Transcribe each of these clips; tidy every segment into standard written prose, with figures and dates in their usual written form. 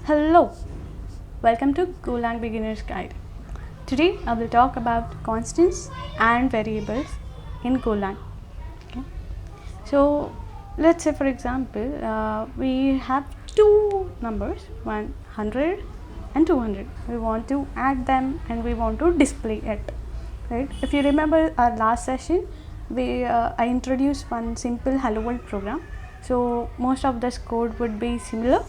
Hello, welcome to Golang Beginner's Guide. Today I will talk about constants and variables in Golang. Okay. So let's say, for example, we have two numbers, 100 and 200. We want to add them and we want to display it. Right? If you remember our last session, I introduced one simple Hello World program. So most of this code would be similar,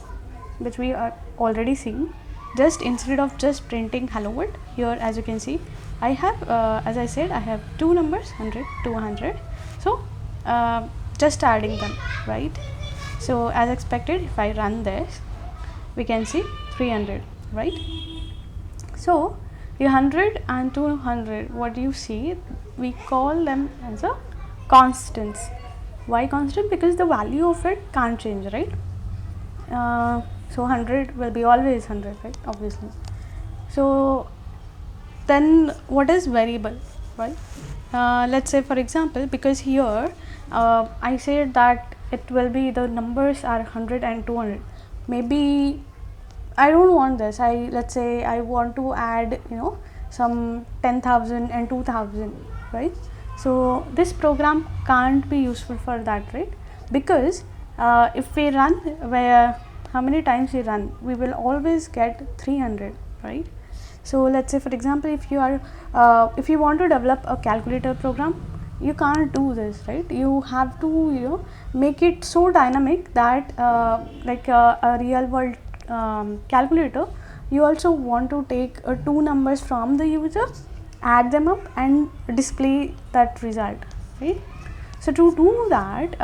which we are already seeing. Just instead of just printing hello world, here as you can see, I have as I said, I have two numbers, 100, 200. So just adding them, right? So as expected, if I run this, we can see 300, right? So the 100 and 200, what do you see? We call them as a constants. Why constant? Because the value of it can't change, right? So 100 will be always 100, right? Obviously. So then what is variable, right? Let's say, for example, because here I said that it will be, the numbers are 100 and 200. Maybe I don't want this. Let's say I want to add some 10,000 and 2,000, right? So this program can't be useful for that, right? Because if we run, where how many times we run, we will always get 300, right? So let's say, for example, if you are if you want to develop a calculator program, you can't do this, right? You have to make it so dynamic that like a real world calculator, you also want to take two numbers from the user, add them up and display that result, right? So to do that,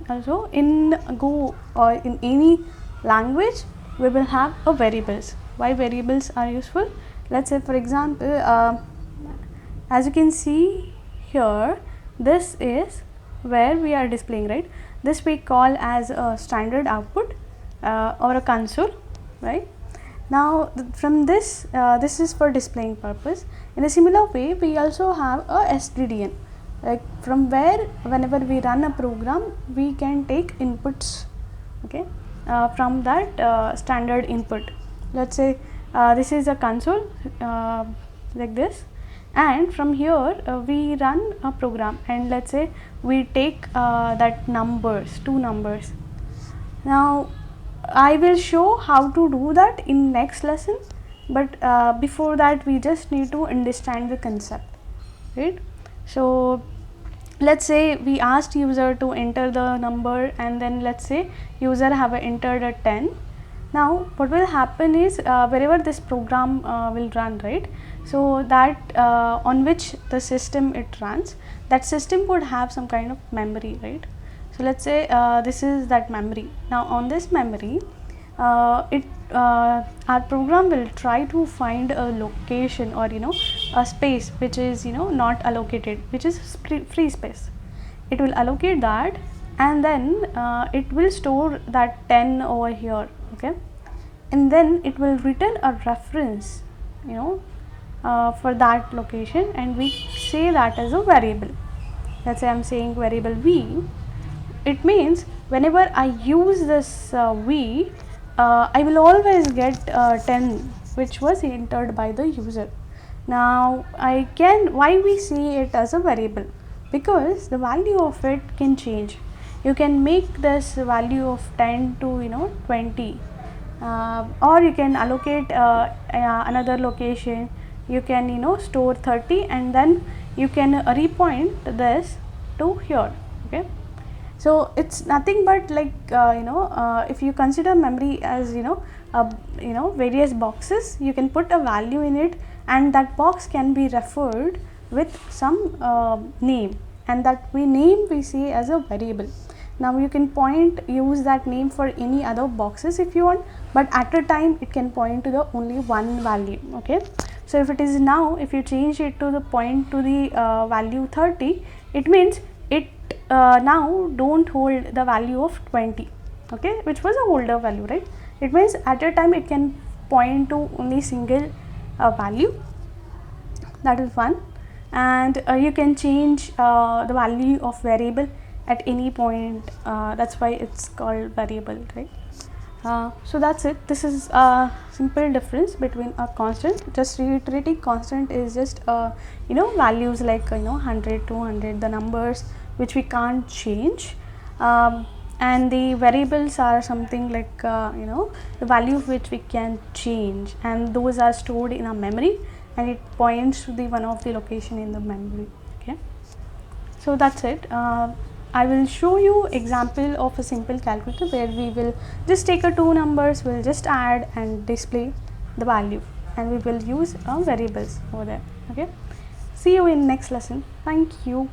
also in Go or in any language, we will have a variables. Why variables are useful? Let's say, for example, as you can see here, this is where we are displaying, right? This we call as a standard output or a console, right? Now from this, this is for displaying purpose. In a similar way, we also have a SDDN, like from where whenever we run a program, we can take inputs, okay, from that standard input. Let's say this is a console like this, and from here we run a program, and let's say we take that numbers, two numbers. Now I will show how to do that in next lesson, but before that we just need to understand the concept, right? So let's say we asked user to enter the number, and then let's say user have entered a 10. Now what will happen is wherever this program will run, right? So that on which the system it runs, that system would have some kind of memory, right? So let's say this is that memory. Now on this memory, our program will try to find a location or a space which is not allocated, which is free space. It will allocate that, and then it will store that 10 over here, okay, and then it will return a reference for that location, and we say that as a variable. Let's say I'm saying variable v. It means whenever I use this v, I will always get 10, which was entered by the user. Now why we see it as a variable? Because the value of it can change. You can make this value of 10 to 20, or you can allocate another location. You can store 30, and then you can repoint this to here, okay. So it's nothing but like if you consider memory as various boxes, you can put a value in it, and that box can be referred with some name, and that we see as a variable. Now you can use that name for any other boxes if you want, but at a time it can point to the only one value, okay. So if it is now, if you change it to the point to the value 30, it means it now don't hold the value of 20, okay, which was a older value, right? It means at a time it can point to only single value. That is one. And you can change the value of variable at any point. That's why it's called variable, right? So that's it. This is a simple difference between a constant. Just reiterating, constant is just values like 100, 200, the numbers which we can't change, and the variables are something like the value which we can change, and those are stored in our memory, and it points to the one of the location in the memory. Okay, so that's it. I will show you example of a simple calculator where we will just take a two numbers, we'll just add and display the value, and we will use variables over there. Okay, see you in next lesson. Thank you.